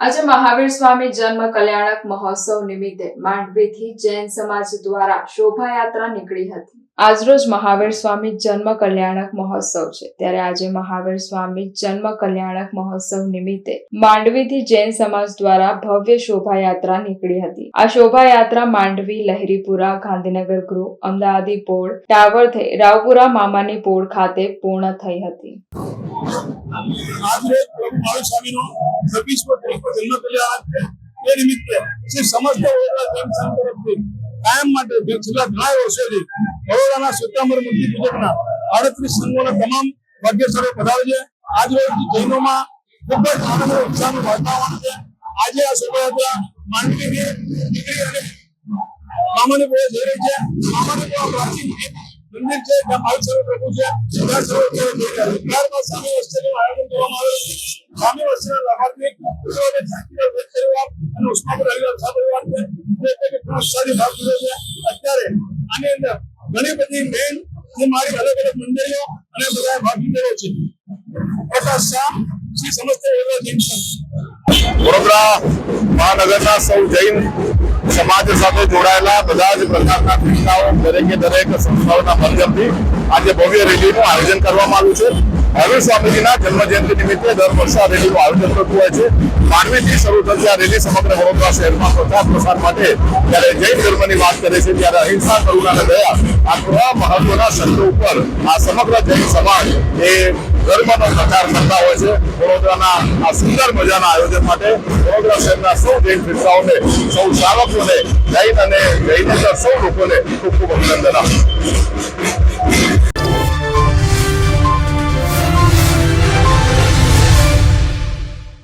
આજે મહાવીર સ્વામી જન્મ કલ્યાણક મહોત્સવ નિમિત્તે માંડવીથી જૈન સમાજ દ્વારા શોભાયાત્રા નીકળી હતી। આજરોજ મહાવીર સ્વામી જન્મ કલ્યાણક મહોત્સવ છે, ત્યારે આજે મહાવીર સ્વામી જન્મ કલ્યાણક મહોત્સવ નિમિત્તે માંડવીથી જૈન સમાજ દ્વારા ભવ્ય શોભાયાત્રા નીકળી હતી। આ શોભાયાત્રા માંડવી, લહેરીપુરા, ગાંધીનગર ગૃહ, અમદાવાદી પોળ, ટાવર થઈ રાવપુરા મામાની પોળ ખાતે પૂર્ણ થઈ હતી। કાયમ માટે છેલ્લા ઘણા વર્ષોથી વડોદરાના શ્વેતાંબર મૂર્તિ પૂજકના 38 સંઘોના તમામ ભાગ્યશાળીઓ પધારે છે। આજ રોજ જૈનોમાં ખૂબ જ આનંદ અને ઉત્સાહનું વાતાવરણ છે। આજે આ શોભાયાત્રા માંડવીથી નીકળી અને મામાની પોળે જઈ રહી છે। મામાની પોળ પ્રાચીન મંદિર છે, ત્યાં ભાવિક પ્રભુ છે, ત્યાં સર્વે ત્યારબાદ સ્વામી વસ્ત્રનું આયોજન કરવામાં આવ્યું છે। સ્વામી વસ્ત્રના લાભાર્થી અને ઉષ્માપુર હરિવાર પરિવાર છે, અત્યારે આની અંદર ઘણી બધી મેન જે મારી અલગ અલગ મંડળીઓ અને બધા ભાગીદારો છે। પ્રકાશ શાહ, શ્રી સમસ્ત વડોદરા જૈન સંઘ। વડોદરા મહાનગરના સૌ જૈન સમાજ સાથે જોડાયેલા બધા જ પ્રકારના સંસ્થાઓ, દરેક સંસ્થાઓના માધ્યમથી આજે ભવ્ય રેલીનું આયોજન કરવામાં આવ્યું છે। મહાવીર સ્વામીજીના જન્મ જયંતિ નિમિત્તે દર વર્ષે આ રેલીનું આયોજન થતું હોય છે। માંડવીથી શરૂ થતી આ રેલી સમગ્ર વડોદરા શહેરમાં પ્રચાર પ્રસાર માટે જ્યારે જૈન ધર્મની વાત કરે છે, ત્યારે અહિંસા, કરુણા અને દયા આ ત્રણ મહત્વના શબ્દો ઉપર આ સમગ્ર જૈન સમાજ એ ધર્મનો પ્રચાર કરતા હોય છે। વડોદરાના આ સુંદર મજાના આયોજન માટે વડોદરા શહેરના સૌ જૈન સંસ્થાઓને, સૌ શ્રાવકોને, જૈન અને જૈનેતર સૌ લોકોને ખૂબ ખૂબ અભિનંદન આપું છું।